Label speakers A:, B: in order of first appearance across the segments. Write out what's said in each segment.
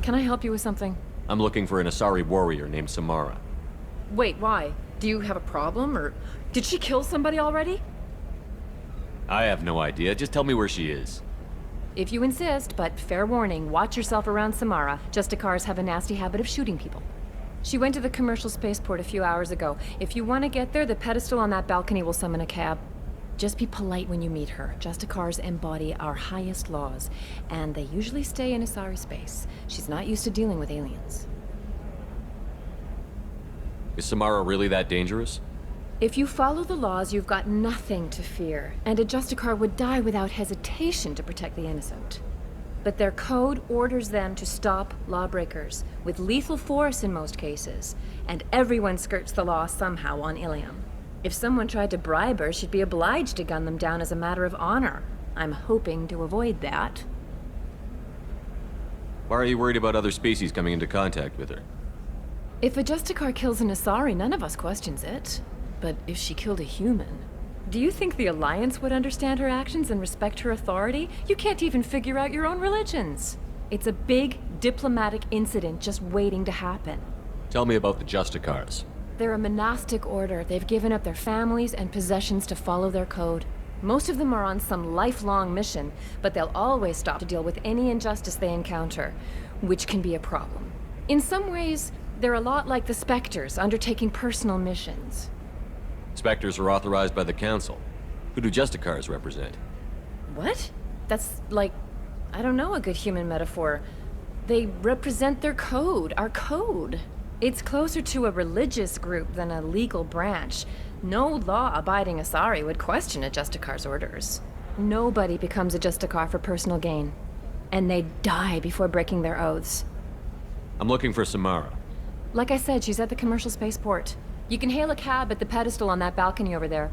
A: Can I help you with something?
B: I'm looking for an Asari warrior named Samara.
A: Wait, why? Do you have a problem, or did she kill somebody already?
B: I have no idea. Just tell me where she is.
A: If you insist, but fair warning, watch yourself around Samara. Justicars have a nasty habit of shooting people. She went to the commercial spaceport a few hours ago. If you want to get there, the pedestal on that balcony will summon a cab. Just be polite when you meet her. Justicars embody our highest laws, and they usually stay in Asari space. She's not used to dealing with aliens.
B: Is Samara really that dangerous?
A: If you follow the laws, you've got nothing to fear, and a Justicar would die without hesitation to protect the innocent. But their code orders them to stop lawbreakers, with lethal force in most cases, and everyone skirts the law somehow on Ilium. If someone tried to bribe her, she'd be obliged to gun them down as a matter of honor. I'm hoping to avoid that.
B: Why are you worried about other species coming into contact with her?
A: If a Justicar kills an Asari, none of us questions it. But if she killed a human... Do you think the Alliance would understand her actions and respect her authority? You can't even figure out your own religions. It's a big, diplomatic incident just waiting to happen.
B: Tell me about the Justicars.
A: They're a monastic order. They've given up their families and possessions to follow their code. Most of them are on some lifelong mission, but they'll always stop to deal with any injustice they encounter, which can be a problem. In some ways, they're a lot like the Spectres, undertaking personal missions.
B: Spectres are authorized by the Council. Who do Justicars represent?
A: What? That's like, I don't know, a good human metaphor. They represent their code, our code. It's closer to a religious group than a legal branch. No law-abiding Asari would question a Justicar's orders. Nobody becomes a Justicar for personal gain. And they die before breaking their oaths.
B: I'm looking for Samara.
A: Like I said, she's at the commercial spaceport. You can hail a cab at the pedestal on that balcony over there.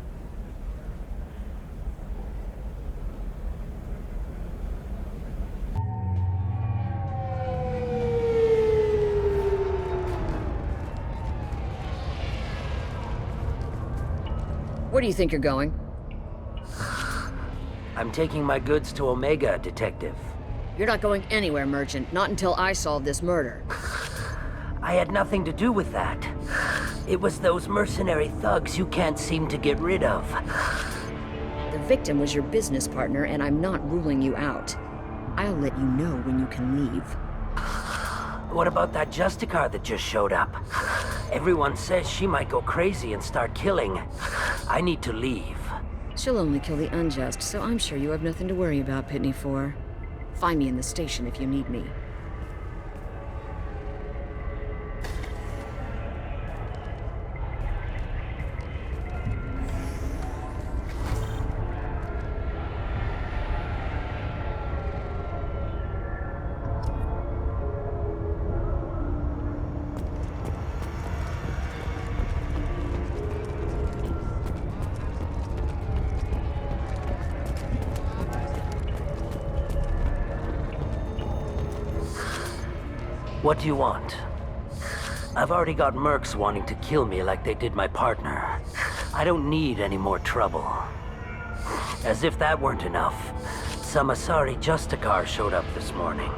C: Where do you think you're going?
D: I'm taking my goods to Omega, Detective.
C: You're not going anywhere, Merchant. Not until I solve this murder.
D: I had nothing to do with that. It was those mercenary thugs you can't seem to get rid of.
C: The victim was your business partner, and I'm not ruling you out. I'll let you know when you can leave.
D: What about that Justicar that just showed up? Everyone says she might go crazy and start killing. I need to leave.
C: She'll only kill the unjust, so I'm sure you have nothing to worry about, Pitney 4. Find me in the station if you need me.
D: What do you want? I've already got mercs wanting to kill me like they did my partner. I don't need any more trouble. As if that weren't enough, some Asari Justicar showed up this morning.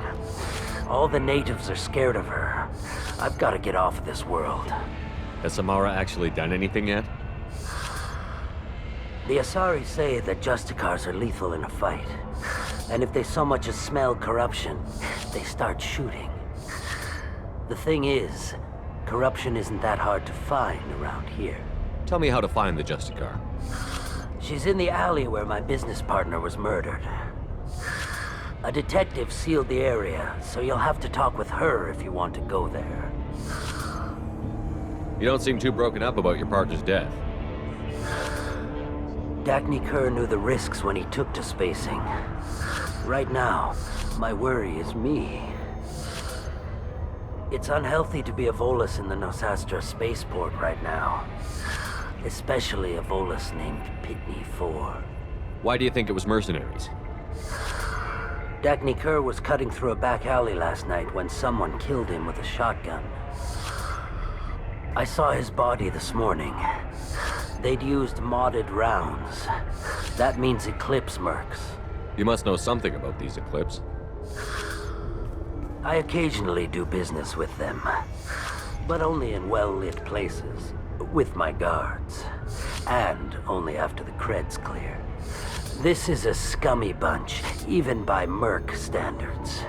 D: All the natives are scared of her. I've got to get off of this world.
B: Has Samara actually done anything yet?
D: The Asari say that Justicars are lethal in a fight. And if they so much as smell corruption, they start shooting. The thing is, corruption isn't that hard to find around here.
B: Tell me how to find the Justicar.
D: She's in the alley where my business partner was murdered. A detective sealed the area, so you'll have to talk with her if you want to go there.
B: You don't seem too broken up about your partner's death.
D: Dagny Kerr knew the risks when he took to spacing. Right now, my worry is me. It's unhealthy to be a Volus in the Nosastra spaceport right now. Especially a Volus named Pitney 4.
B: Why do you think it was mercenaries?
D: Dagny Kerr was cutting through a back alley last night when someone killed him with a shotgun. I saw his body this morning. They'd used modded rounds. That means Eclipse mercs.
B: You must know something about these Eclipse.
D: I occasionally do business with them, but only in well-lit places, with my guards, and only after the cred's clear. This is a scummy bunch, even by Merc standards.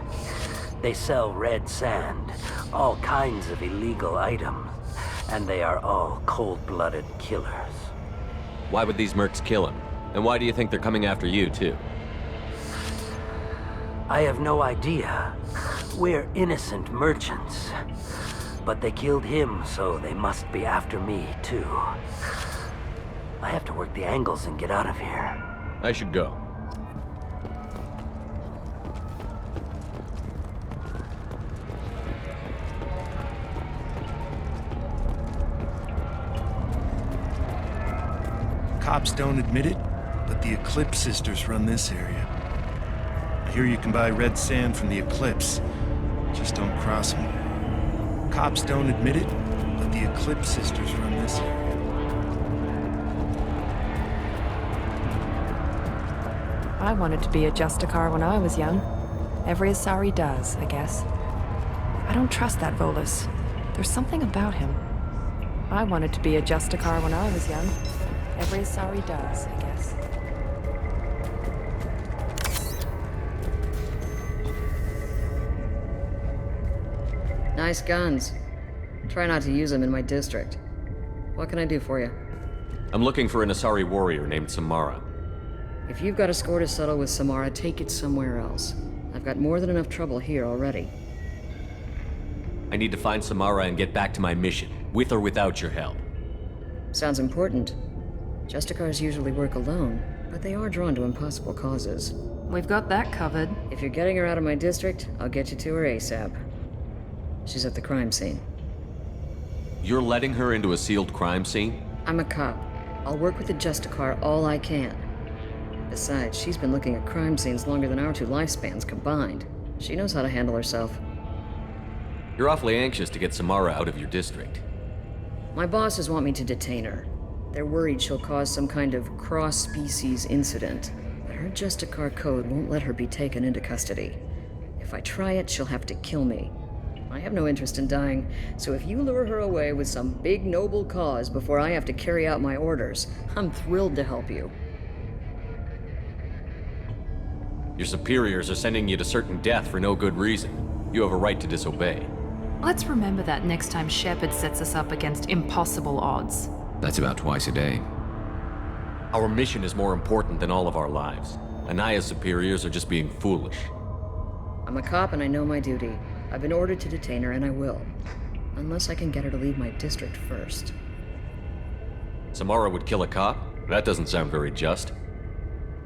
D: They sell red sand, all kinds of illegal items, and they are all cold-blooded killers.
B: Why would these mercs kill him? And why do you think they're coming after you, too?
D: I have no idea. We're innocent merchants. But they killed him, so they must be after me, too. I have to work the angles and get out of here.
B: I should go.
E: Cops don't admit it, but the Eclipse sisters run this area. I hear you can buy red sand from the Eclipse. Just don't cross them. Cops don't admit it, but the Eclipse sisters run this area.
F: I wanted to be a Justicar when I was young. Every Asari does, I guess. I don't trust that Volus. There's something about him. I wanted to be a Justicar when I was young. Every Asari does, I guess.
C: Nice guns. Try not to use them in my district. What can I do for you?
B: I'm looking for an Asari warrior named Samara.
C: If you've got a score to settle with Samara, take it somewhere else. I've got more than enough trouble here already.
B: I need to find Samara and get back to my mission, with or without your help.
C: Sounds important. Justicars usually work alone, but they are drawn to impossible causes.
F: We've got that covered.
C: If you're getting her out of my district, I'll get you to her ASAP. She's at the crime scene.
B: You're letting her into a sealed crime scene?
C: I'm a cop. I'll work with the Justicar all I can. Besides, she's been looking at crime scenes longer than our two lifespans combined. She knows how to handle herself.
B: You're awfully anxious to get Samara out of your district.
C: My bosses want me to detain her. They're worried she'll cause some kind of cross-species incident, but her Justicar code won't let her be taken into custody. If I try it, she'll have to kill me. I have no interest in dying, so if you lure her away with some big noble cause before I have to carry out my orders, I'm thrilled to help you.
B: Your superiors are sending you to certain death for no good reason. You have a right to disobey.
F: Let's remember that next time Shepard sets us up against impossible odds.
G: That's about twice a day.
B: Our mission is more important than all of our lives. Anaya's superiors are just being foolish.
C: I'm a cop and I know my duty. I've been ordered to detain her and I will. Unless I can get her to leave my district first.
B: Samara would kill a cop? That doesn't sound very just.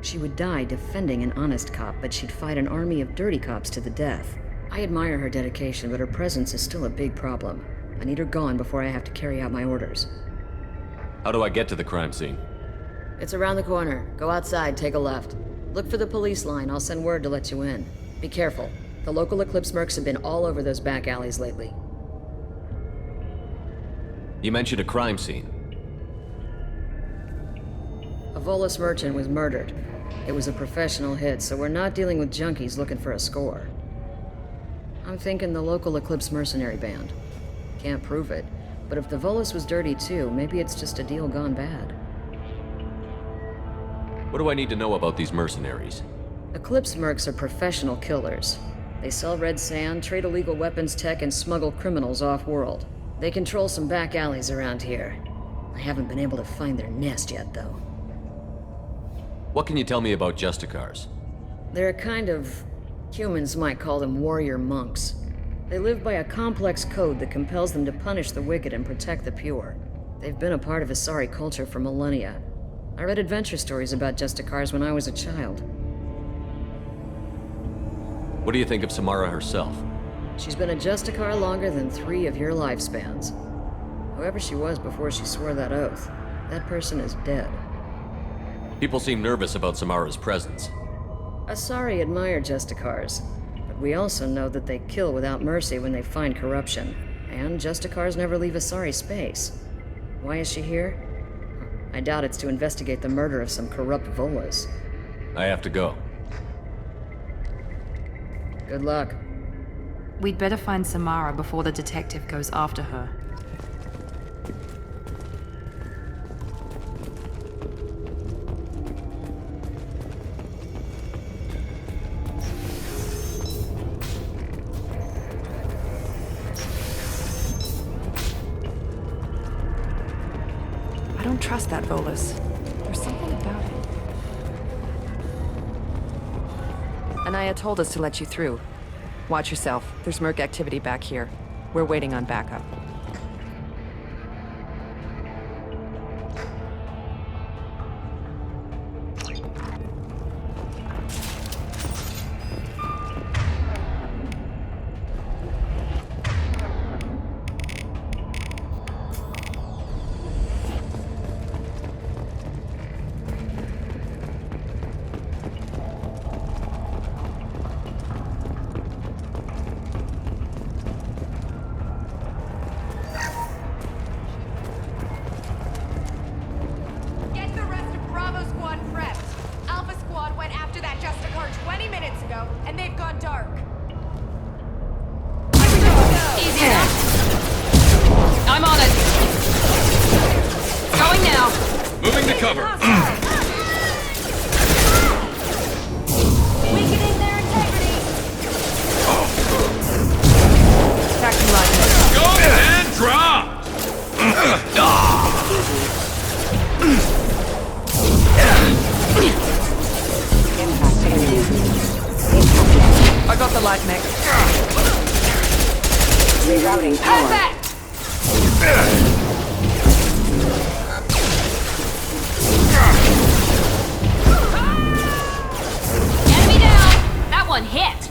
C: She would die defending an honest cop, but she'd fight an army of dirty cops to the death. I admire her dedication, but her presence is still a big problem. I need her gone before I have to carry out my orders.
B: How do I get to the crime scene?
C: It's around the corner. Go outside, take a left. Look for the police line. I'll send word to let you in. Be careful. The local Eclipse mercs have been all over those back alleys lately.
B: You mentioned a crime scene.
C: A Volus merchant was murdered. It was a professional hit, so we're not dealing with junkies looking for a score. I'm thinking the local Eclipse mercenary band. Can't prove it, but if the Volus was dirty too, maybe it's just a deal gone bad.
B: What do I need to know about these mercenaries?
C: Eclipse mercs are professional killers. They sell red sand, trade illegal weapons tech, and smuggle criminals off-world. They control some back alleys around here. I haven't been able to find their nest yet, though.
B: What can you tell me about Justicars?
C: They're a kind of... humans might call them warrior monks. They live by a complex code that compels them to punish the wicked and protect the pure. They've been a part of Asari culture for millennia. I read adventure stories about Justicars when I was a child.
B: What do you think of Samara herself?
C: She's been a Justicar longer than 3 of your lifespans. Whoever she was before she swore that oath, that person is dead.
B: People seem nervous about Samara's presence.
C: Asari admire Justicars, but we also know that they kill without mercy when they find corruption, and Justicars never leave Asari space. Why is she here? I doubt it's to investigate the murder of some corrupt Volas.
B: I have to go.
C: Good luck.
F: We'd better find Samara before the detective goes after her. I don't trust that Volus. There's something about it. Anaya told us to let you through. Watch yourself. There's Merc activity back here. We're waiting on backup.
G: Get the rest of Bravo Squad prepped. Alpha Squad went after that Justicar 20 minutes ago, and they've gone dark.
F: Easy enough. I'm on it. Going now.
H: Moving to cover.
G: Weakening their integrity.
F: Back to life.
H: Go and drop!
F: I got the light mech.
C: Rerouting power.
G: Perfect!
I: Enemy down! That one hit!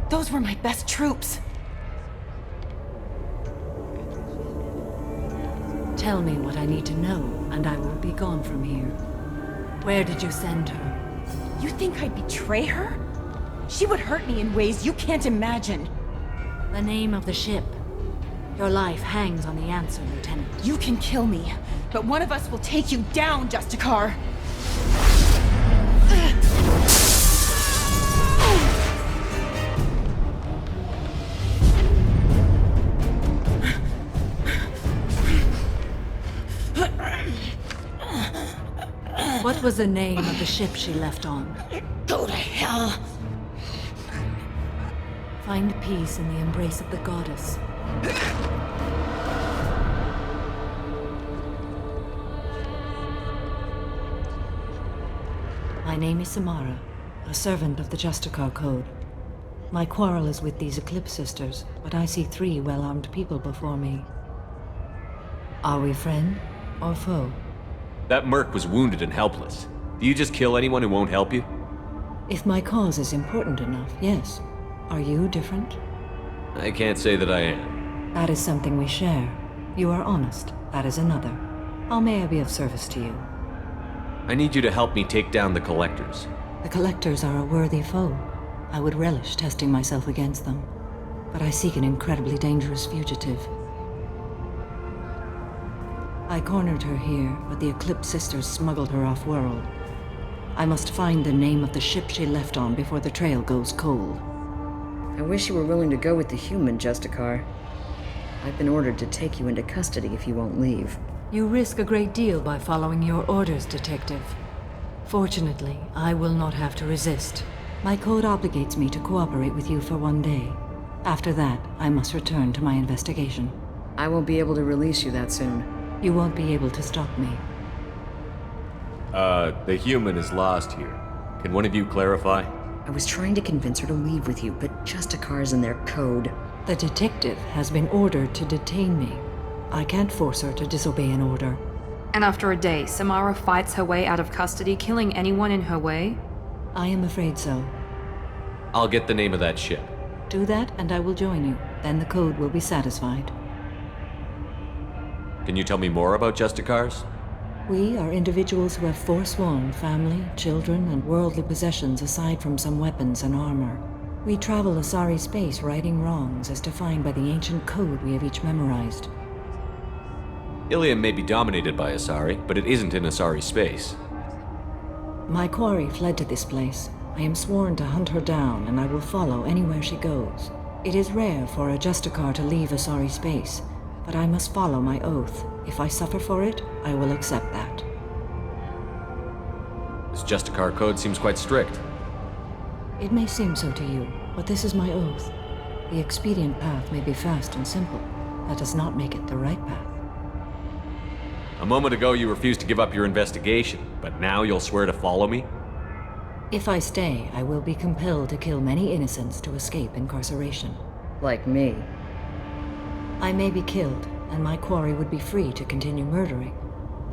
F: Those were my best troops.
J: Tell me what I need to know, and I will be gone from here. Where did you send her?
G: You think I'd betray her? She would hurt me in ways you can't imagine.
J: The name of the ship. Your life hangs on the answer, Lieutenant.
G: You can kill me, but one of us will take you down, Justicar.
J: What was the name of the ship she left on?
G: Go to hell.
J: Find peace in the embrace of the goddess. My name is Samara, a servant of the Justicar Code. My quarrel is with these Eclipse Sisters, but I see 3 well-armed people before me. Are we friend or foe?
B: That merc was wounded and helpless. Do you just kill anyone who won't help you?
J: If my cause is important enough, yes. Are you different?
B: I can't say that I am.
J: That is something we share. You are honest. That is another. How may I be of service to you?
B: I need you to help me take down the Collectors.
J: The Collectors are a worthy foe. I would relish testing myself against them. But I seek an incredibly dangerous fugitive. I cornered her here, but the Eclipse Sisters smuggled her off-world. I must find the name of the ship she left on before the trail goes cold.
C: I wish you were willing to go with the human, Justicar. I've been ordered to take you into custody if you won't leave.
J: You risk a great deal by following your orders, Detective. Fortunately, I will not have to resist. My code obligates me to cooperate with you for 1 day. After that, I must return to my investigation.
C: I won't be able to release you that soon.
J: You won't be able to stop me.
B: The human is lost here. Can one of you clarify?
C: I was trying to convince her to leave with you, but Justicar's in their code.
J: The detective has been ordered to detain me. I can't force her to disobey an order.
F: And after a day, Samara fights her way out of custody, killing anyone in her way?
J: I am afraid so.
B: I'll get the name of that ship.
J: Do that, and I will join you. Then the code will be satisfied.
B: Can you tell me more about Justicars?
J: We are individuals who have forsworn family, children, and worldly possessions aside from some weapons and armor. We travel Asari space righting wrongs as defined by the ancient code we have each memorized.
B: Ilium may be dominated by Asari, but it isn't in Asari space.
J: My quarry fled to this place. I am sworn to hunt her down, and I will follow anywhere she goes. It is rare for a Justicar to leave Asari space, but I must follow my oath. If I suffer for it, I will accept that.
B: This Justicar code seems quite strict.
J: It may seem so to you, but this is my oath. The expedient path may be fast and simple. That does not make it the right path.
B: A moment ago you refused to give up your investigation, but now you'll swear to follow me?
J: If I stay, I will be compelled to kill many innocents to escape incarceration.
C: Like me.
J: I may be killed, and my quarry would be free to continue murdering.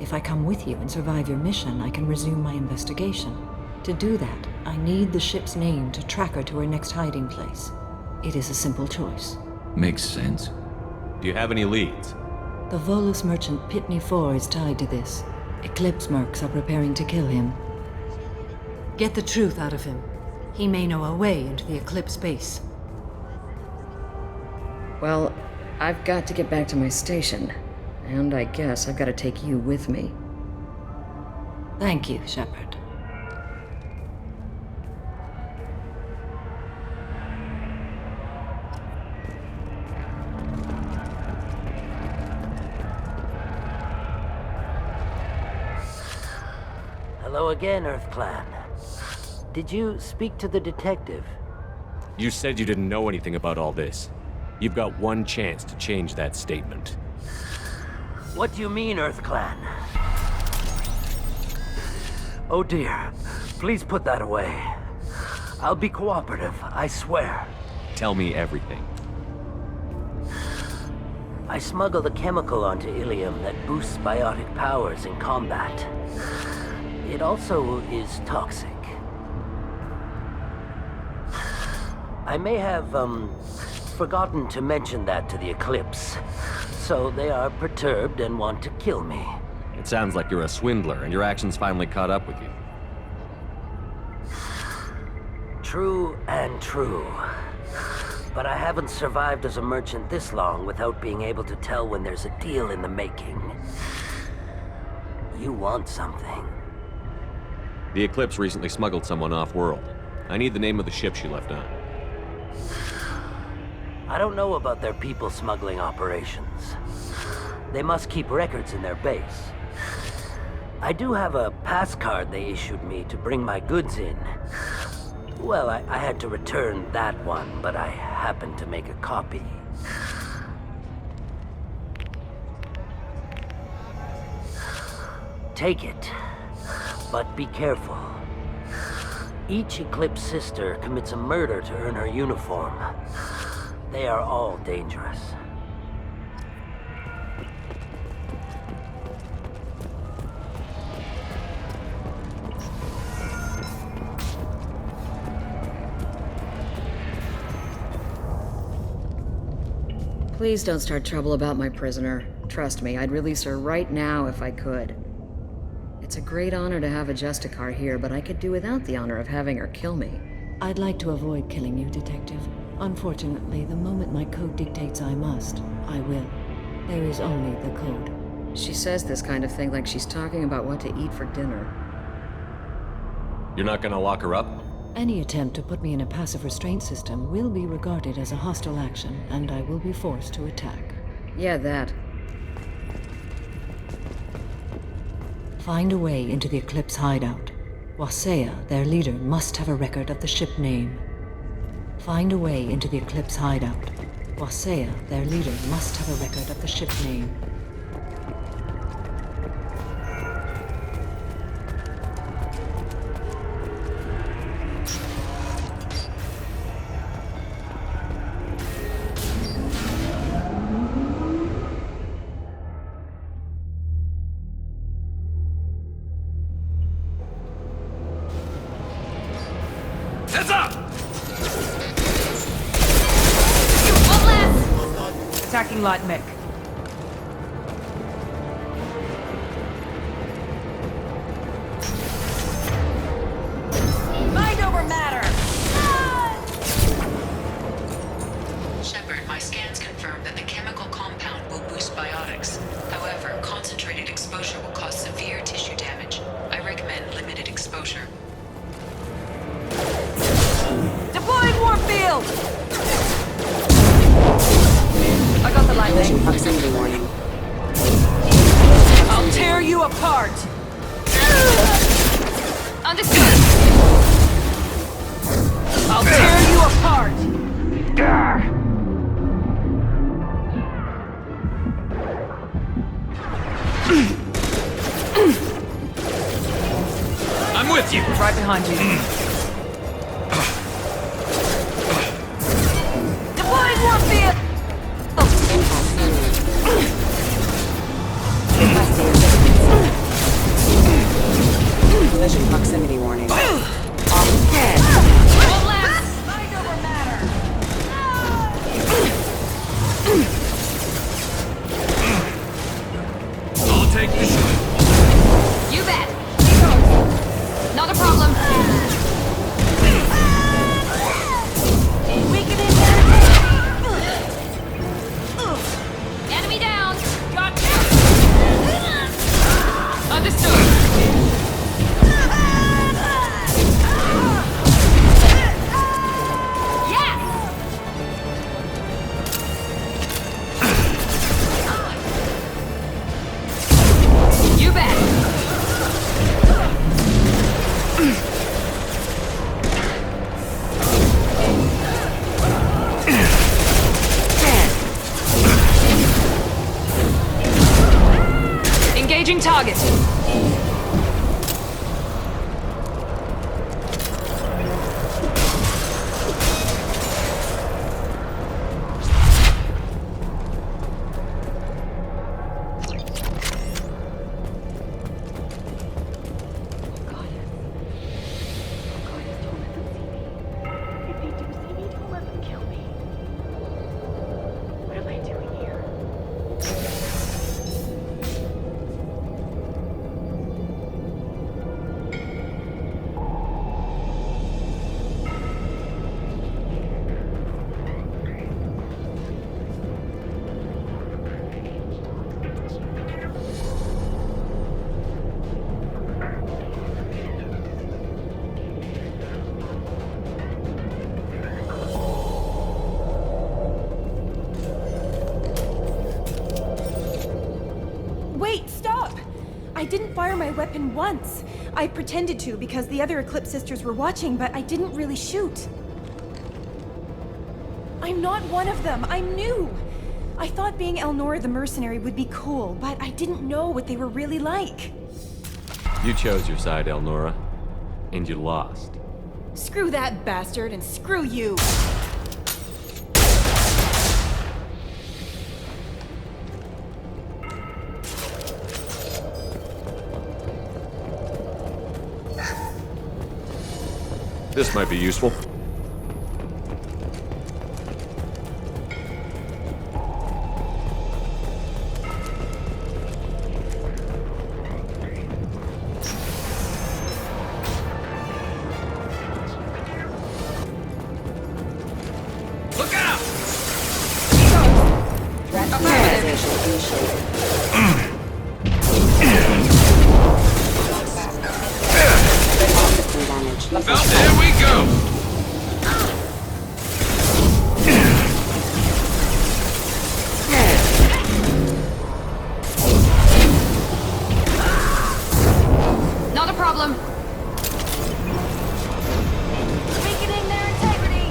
J: If I come with you and survive your mission, I can resume my investigation. To do that, I need the ship's name to track her to her next hiding place. It is a simple choice.
H: Makes sense.
B: Do you have any leads?
J: The Volus merchant Pitney 4 is tied to this. Eclipse mercs are preparing to kill him.
F: Get the truth out of him. He may know a way into the Eclipse base.
C: Well, I've got to get back to my station. And I guess I've got to take you with me.
J: Thank you, Shepard.
D: Hello again, Earth Clan. Did you speak to the detective?
B: You said you didn't know anything about all this. You've got one chance to change that statement.
D: What do you mean, Earth Clan? Oh dear. Please put that away. I'll be cooperative, I swear.
B: Tell me everything.
D: I smuggled a chemical onto Ilium that boosts biotic powers in combat. It also is toxic. I may have, forgotten to mention that to the Eclipse. So they are perturbed and want to kill me.
B: It sounds like you're a swindler, and your actions finally caught up with you.
D: True and true. But I haven't survived as a merchant this long without being able to tell when there's a deal in the making. You want something.
B: The Eclipse recently smuggled someone off-world. I need the name of the ship she left on.
D: I don't know about their people smuggling operations. They must keep records in their base. I do have a pass card they issued me to bring my goods in. Well, I had to return that one, but I happened to make a copy. Take it, but be careful. Each Eclipse sister commits a murder to earn her uniform. They are all dangerous.
C: Please don't start trouble about my prisoner. Trust me, I'd release her right now if I could. It's a great honor to have a Justicar here, but I could do without the honor of having her kill me.
J: I'd like to avoid killing you, Detective. Unfortunately, the moment my code dictates I must, I will. There is only the code.
C: She says this kind of thing like she's talking about what to eat for dinner.
B: You're not gonna lock her up?
J: Any attempt to put me in a passive restraint system will be regarded as a hostile action, and I will be forced to attack.
C: Yeah, that.
J: Find a way into the Eclipse hideout. Wasea, their leader, must have a record of the ship name. Find a way into the Eclipse hideout. Wasea, their leader, must have a record of the ship name.
H: Heads up!
I: One less!
F: Attacking light mech.
H: got you!
F: Right behind you.
G: Deploying warfield!
K: Collision proximity warning.
G: Won't last! Mind over matter!
H: I'll take the shot.
G: You bet! Not a problem. Weakening their enemy down! Gotcha! Understood! Yes! You bet!
F: Engaging target.
L: Wait, stop! I didn't fire my weapon once. I pretended to because the other Eclipse sisters were watching, but I didn't really shoot. I'm not one of them. I'm new. I thought being Elnora the mercenary would be cool, but I didn't know what they were really like.
B: You chose your side, Elnora, and you lost.
L: Screw that bastard, and screw you!
B: This might be useful.
H: Look out!
K: Threat organization initiated. System damage.
H: Well, there we go!
G: Not a problem. Weakening their integrity.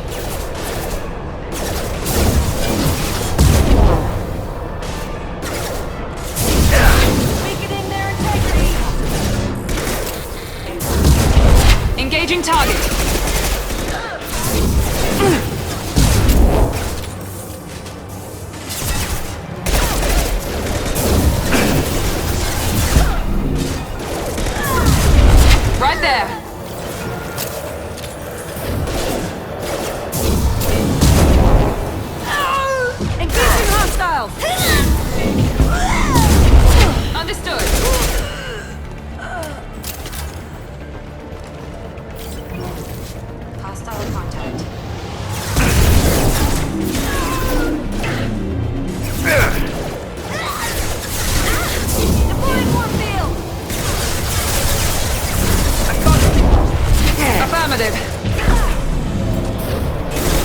G: Weakening their integrity.
F: Engaging target. Right there.
G: Engaging hostiles.
F: Understood.
G: Hostile contact. Deploying warfield.
F: Affirmative.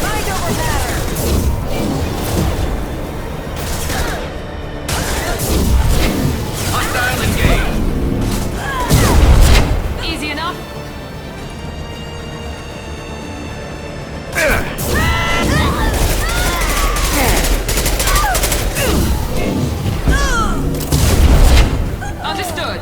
G: Mind over matter.
H: Hostile engaged!
F: Easy enough. Understood.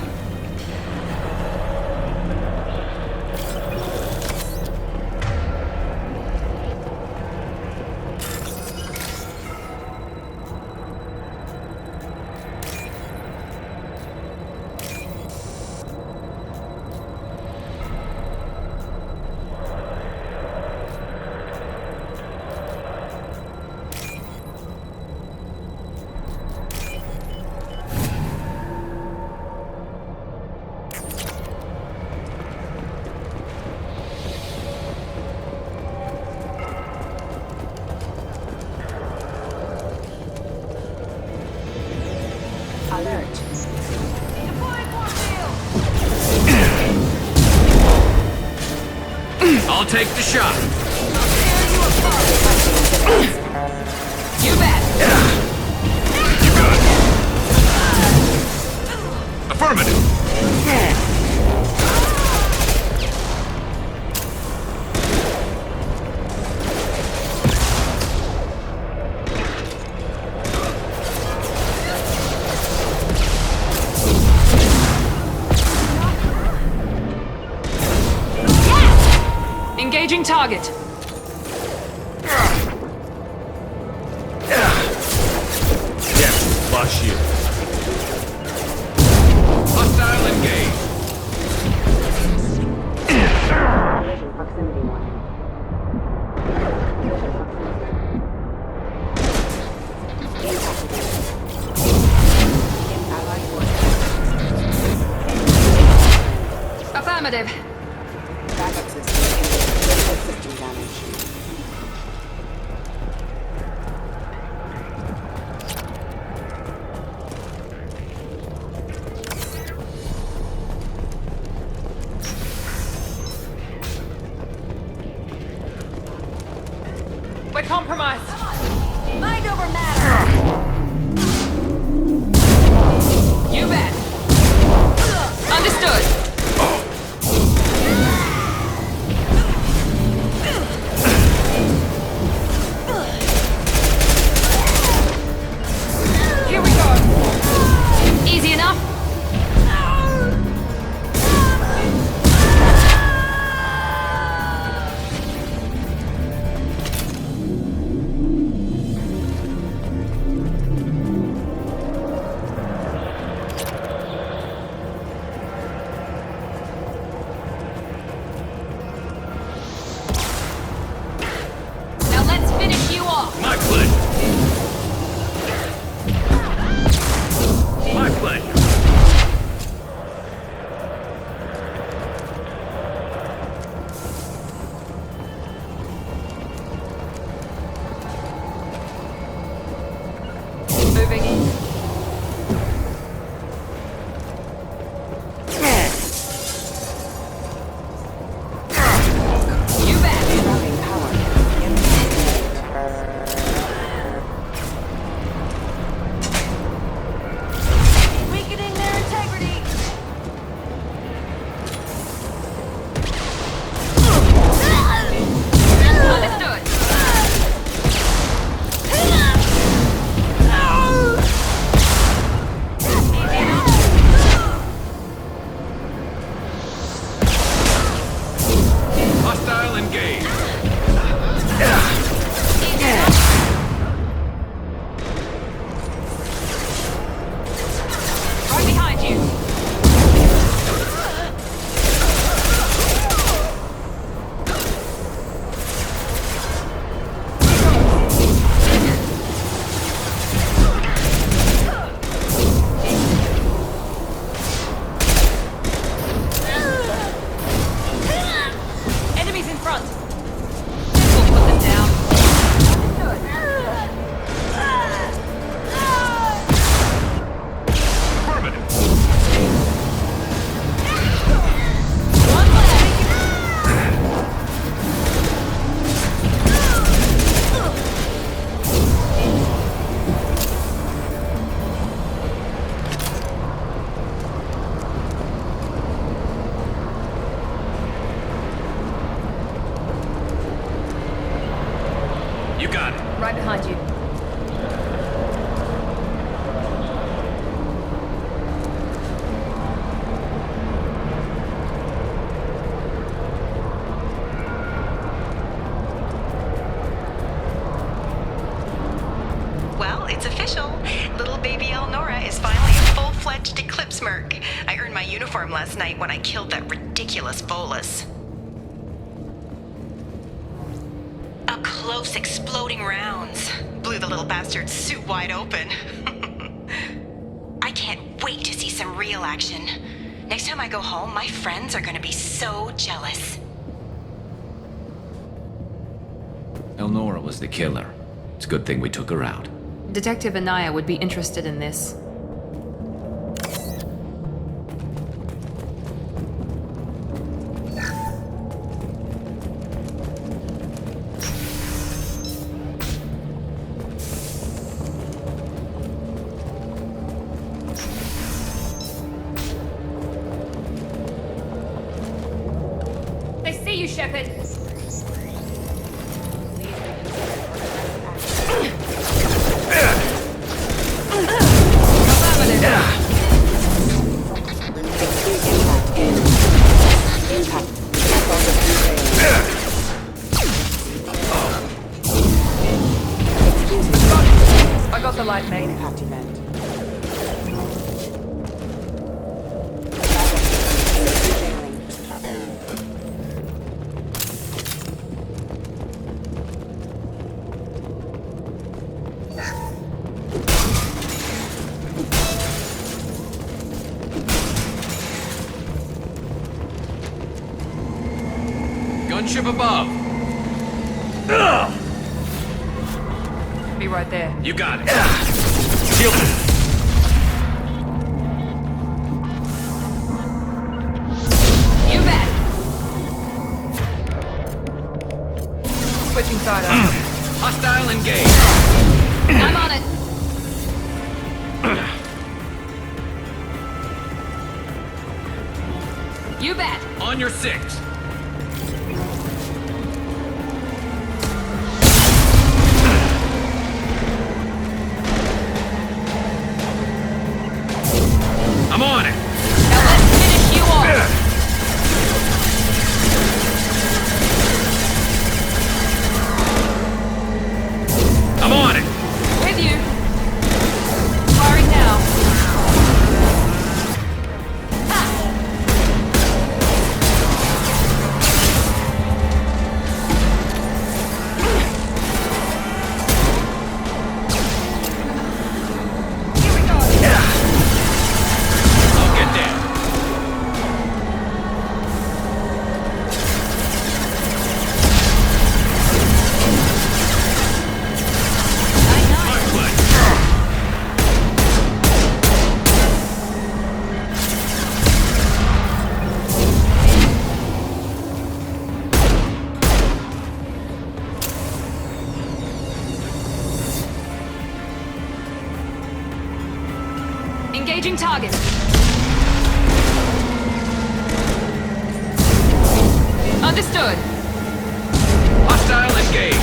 H: I'll take the shot.
I: You bet.
H: You got it. Affirmative.
I: Engaging target.
B: Yeah, lost shield.
H: Hostile engaged.
K: Proximity warning. Allied forces.
I: Affirmative.
K: Backup system engaged. System damage.
I: We're compromised. Mind over matter. You bet. Understood. Here we go. Easy enough. Now let's finish you off.
H: My pleasure. My pleasure.
I: Moving in. You bet.
K: Routing power.
I: Weakening their integrity. Understood.
H: Hostile engaged.
I: Right behind you. Enemies in front. We'll put them down.
H: Affirmative.
I: One left.
H: You got it.
I: Right behind you.
M: Well, it's official. Little baby Elnora is finally a full-fledged Eclipse merc. I earned my uniform last night when I killed that ridiculous Volus. Up close, exploding rounds. Blew the little bastard's suit wide open. I can't wait to see some real action. Next time I go home, my friends are gonna be so jealous.
N: Elnora was the killer. It's a good thing we took her out.
I: Detective Anaya would be interested in this.
G: See you, Shepard.
F: I got the light main.
K: Impact event.
H: Gunship above.
F: Be right there.
H: You got it. Shield it.
G: You bet.
F: Switching side up.
H: Hostile engage.
G: I'm on it. You bet.
H: On your 6. I'm on it.
G: Now let's finish you off.
H: I'm on it.
G: With you. Firing now.
H: I'll get there.
G: Engaging target. Understood.
H: Hostile engage.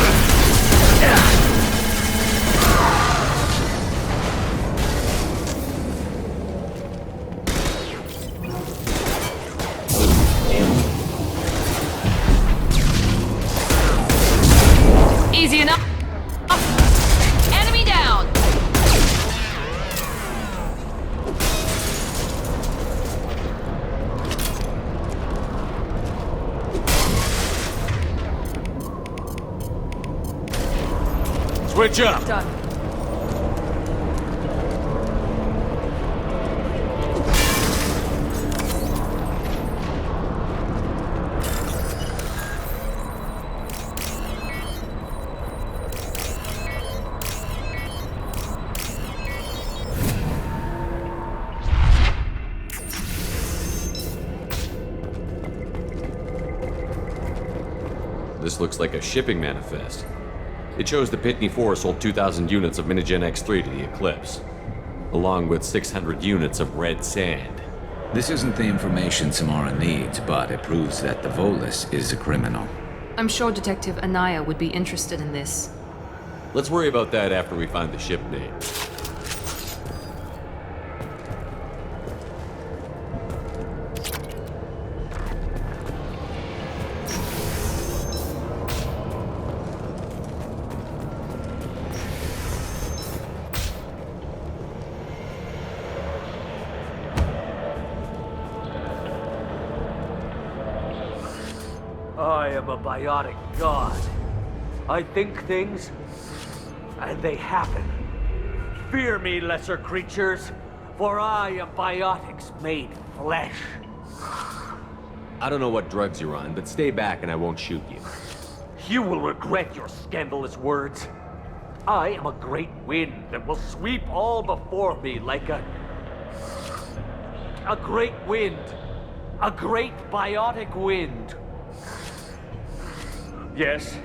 G: Easy enough. Enemy down.
B: Switch up.
F: Done.
B: This looks like a shipping manifest. It shows the Pitney 4 sold 2,000 units of Minigen X3 to the Eclipse, along with 600 units of red sand.
N: This isn't the information Samara needs, but it proves that the Volus is a criminal.
I: I'm sure Detective Anaya would be interested in this.
B: Let's worry about that after we find the ship name.
D: I am a biotic god. I think things, and they happen. Fear me, lesser creatures, for I am biotics made flesh.
B: I don't know what drugs you're on, but stay back and I won't shoot you.
D: You will regret your scandalous words. I am a great wind that will sweep all before me like a great wind. A great biotic wind. Yes,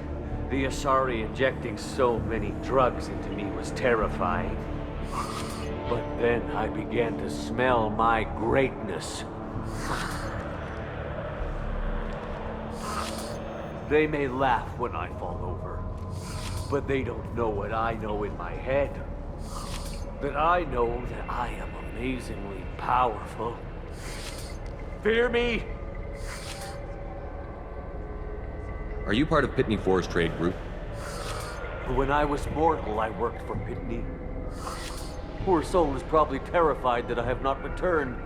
D: the Asari injecting so many drugs into me was terrifying. But then I began to smell my greatness.
O: They may laugh when I fall over, but they don't know what I know in my head. That I know that I am amazingly powerful. Fear me?
B: Are you part of Pitney 4's trade group?
O: When I was mortal, I worked for Pitney. Poor soul is probably terrified that I have not returned.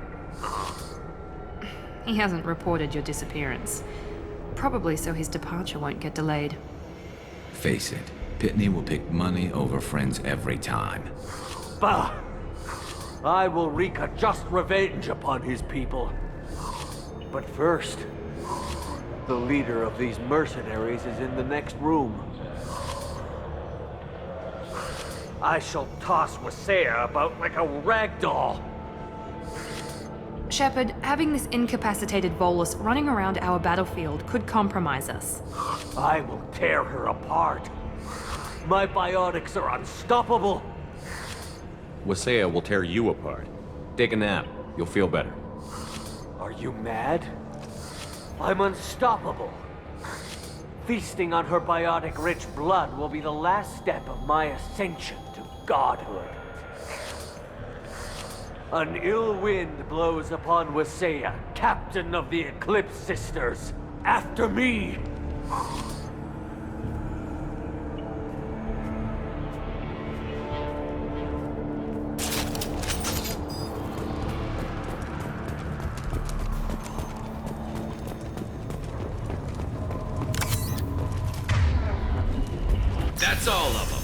I: He hasn't reported your disappearance. Probably so his departure won't get delayed.
N: Face it, Pitney will pick money over friends every time.
O: Bah! I will wreak a just revenge upon his people. But first, the leader of these mercenaries is in the next room. I shall toss Wasea about like a rag doll.
I: Shepard, having this incapacitated Volus running around our battlefield could compromise us.
O: I will tear her apart. My biotics are unstoppable.
B: Wasea will tear you apart. Take a nap. You'll feel better.
O: Are you mad? I'm unstoppable. Feasting on her biotic-rich blood will be the last step of my ascension to godhood. An ill wind blows upon Wasea, captain of the Eclipse Sisters. After me!
H: That's all of them.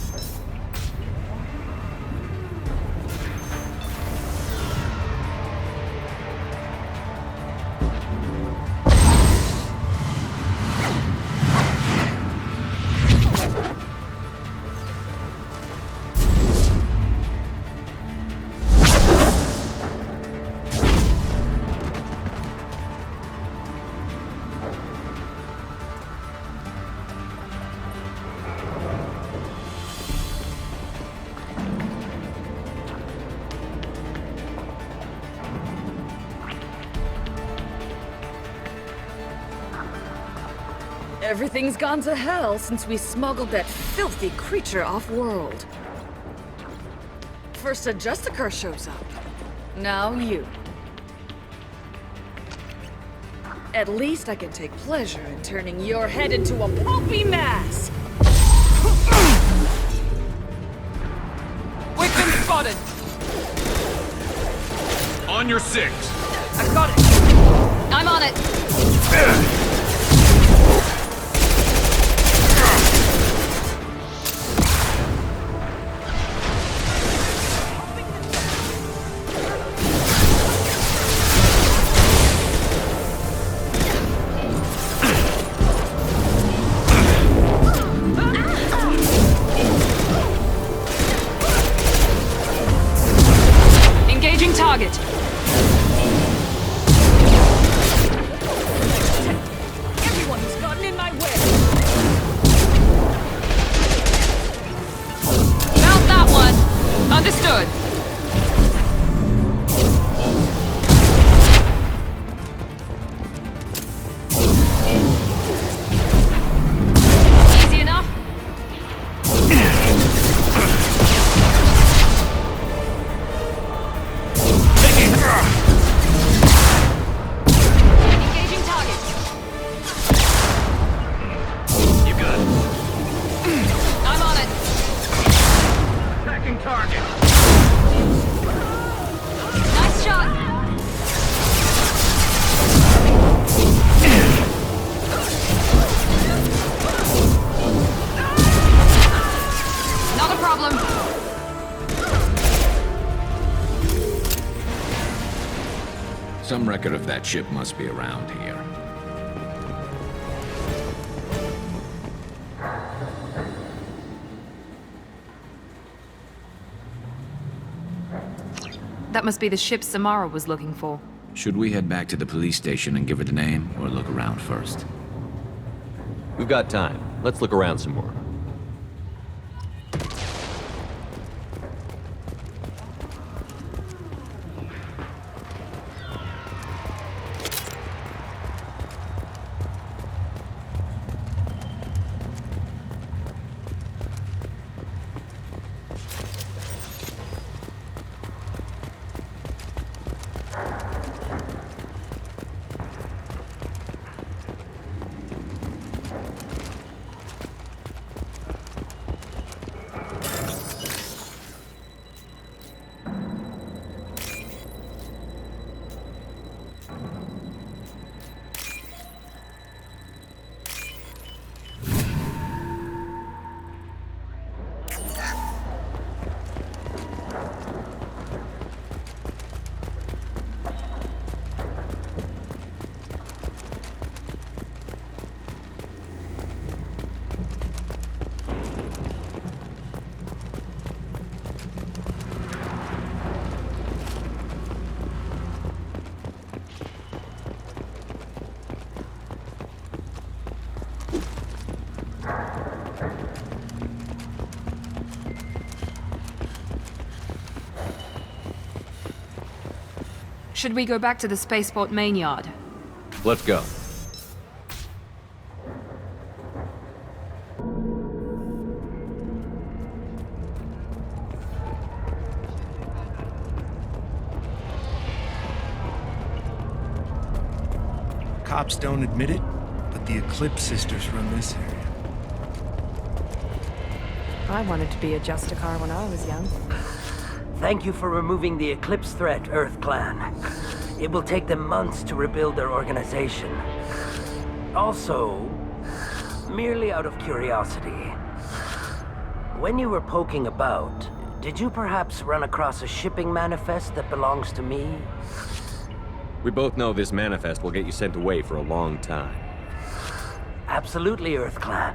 C: Everything's gone to hell since we smuggled that filthy creature off-world. First a Justicar shows up. Now you. At least I can take pleasure in turning your head into a pulpy mass!
H: We've been spotted! On your six!
I: I've got it! I'm on it! Target.
C: Everyone who's gotten in my way.
I: Mount that one. Understood. Easy enough?
N: Some record of that ship must be around here.
I: That must be the ship Samara was looking for.
N: Should we head back to the police station and give her the name, or look around first?
B: We've got time. Let's look around some more.
I: Should we go back to the spaceport main yard?
B: Let's go.
E: Cops don't admit it, but the Eclipse sisters run this area.
F: I wanted to be a Justicar when I was young.
D: Thank you for removing the Eclipse threat, Earth Clan. It will take them months to rebuild their organization. Also, merely out of curiosity, when you were poking about, did you perhaps run across a shipping manifest that belongs to me?
B: We both know this manifest will get you sent away for a long time.
D: Absolutely, Earth Clan.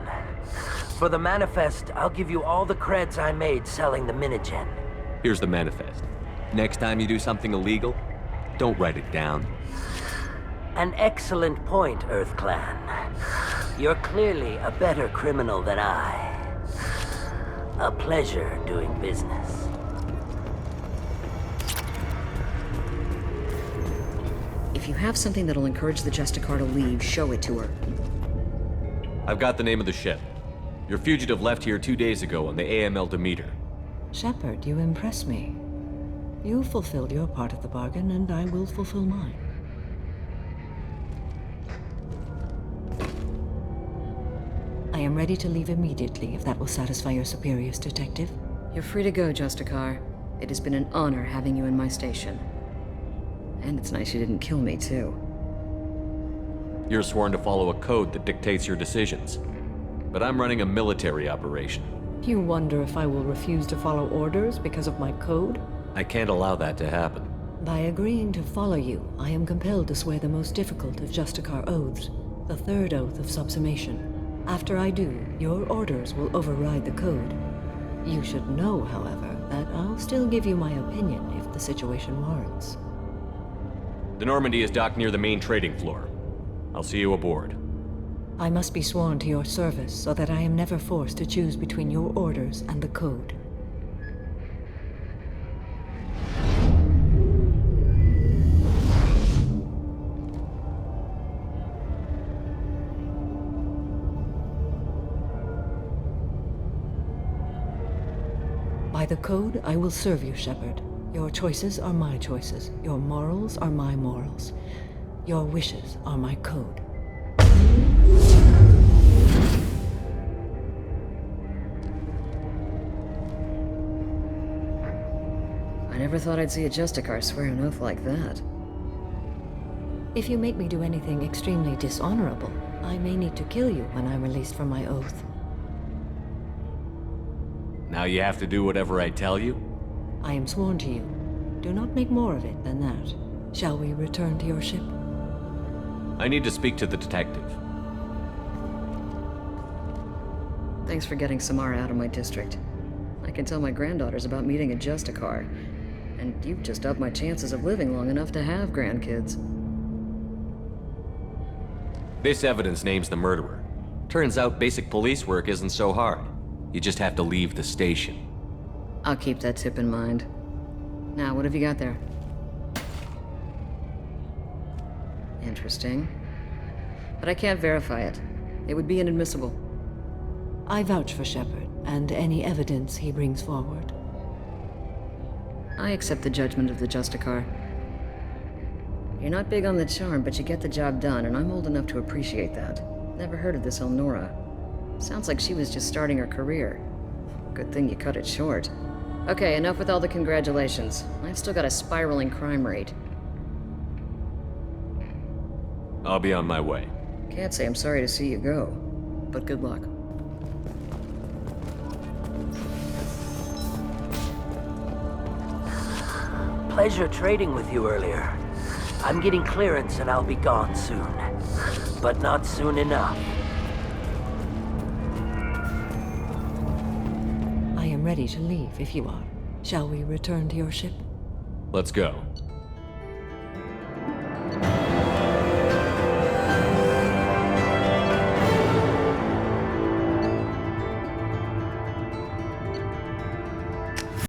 D: For the manifest, I'll give you all the creds I made selling the Minigen.
B: Here's the manifest. Next time you do something illegal, don't write it down.
D: An excellent point, Earth Clan. You're clearly a better criminal than I. A pleasure doing business.
C: If you have something that'll encourage the Justicar to leave, show it to her.
B: I've got the name of the ship. Your fugitive left here 2 days ago on the AML Demeter.
J: Shepard, you impress me. You fulfilled your part of the bargain, and I will fulfill mine. I am ready to leave immediately, if that will satisfy your superiors, Detective.
C: You're free to go, Justicar. It has been an honor having you in my station. And it's nice you didn't kill me, too.
B: You're sworn to follow a code that dictates your decisions. But I'm running a military operation.
J: You wonder if I will refuse to follow orders because of my code?
B: I can't allow that to happen.
J: By agreeing to follow you, I am compelled to swear the most difficult of Justicar oaths, the third oath of subsumation. After I do, your orders will override the code. You should know, however, that I'll still give you my opinion if the situation warrants.
B: The Normandy is docked near the main trading floor. I'll see you aboard.
J: I must be sworn to your service so that I am never forced to choose between your orders and the code. By the code, I will serve you, Shepard. Your choices are my choices. Your morals are my morals. Your wishes are my code.
C: I never thought I'd see a Justicar swear an oath like that.
J: If you make me do anything extremely dishonorable, I may need to kill you when I'm released from my oath.
B: Now you have to do whatever I tell you?
J: I am sworn to you. Do not make more of it than that. Shall we return to your ship?
B: I need to speak to the detective.
C: Thanks for getting Samara out of my district. I can tell my granddaughters about meeting a Justicar, and you've just upped my chances of living long enough to have grandkids.
B: This evidence names the murderer. Turns out basic police work isn't so hard. You just have to leave the station.
C: I'll keep that tip in mind. Now, what have you got there? Interesting. But I can't verify it. It would be inadmissible.
J: I vouch for Shepard, and any evidence he brings forward.
C: I accept the judgment of the Justicar. You're not big on the charm, but you get the job done, and I'm old enough to appreciate that. Never heard of this Elnora. Sounds like she was just starting her career. Good thing you cut it short. Okay, enough with all the congratulations. I've still got a spiraling crime rate.
B: I'll be on my way.
C: Can't say I'm sorry to see you go, but good luck.
D: Pleasure trading with you earlier. I'm getting clearance and I'll be gone soon. But not soon enough.
J: I am ready to leave if you are. Shall we return to your ship?
B: Let's go.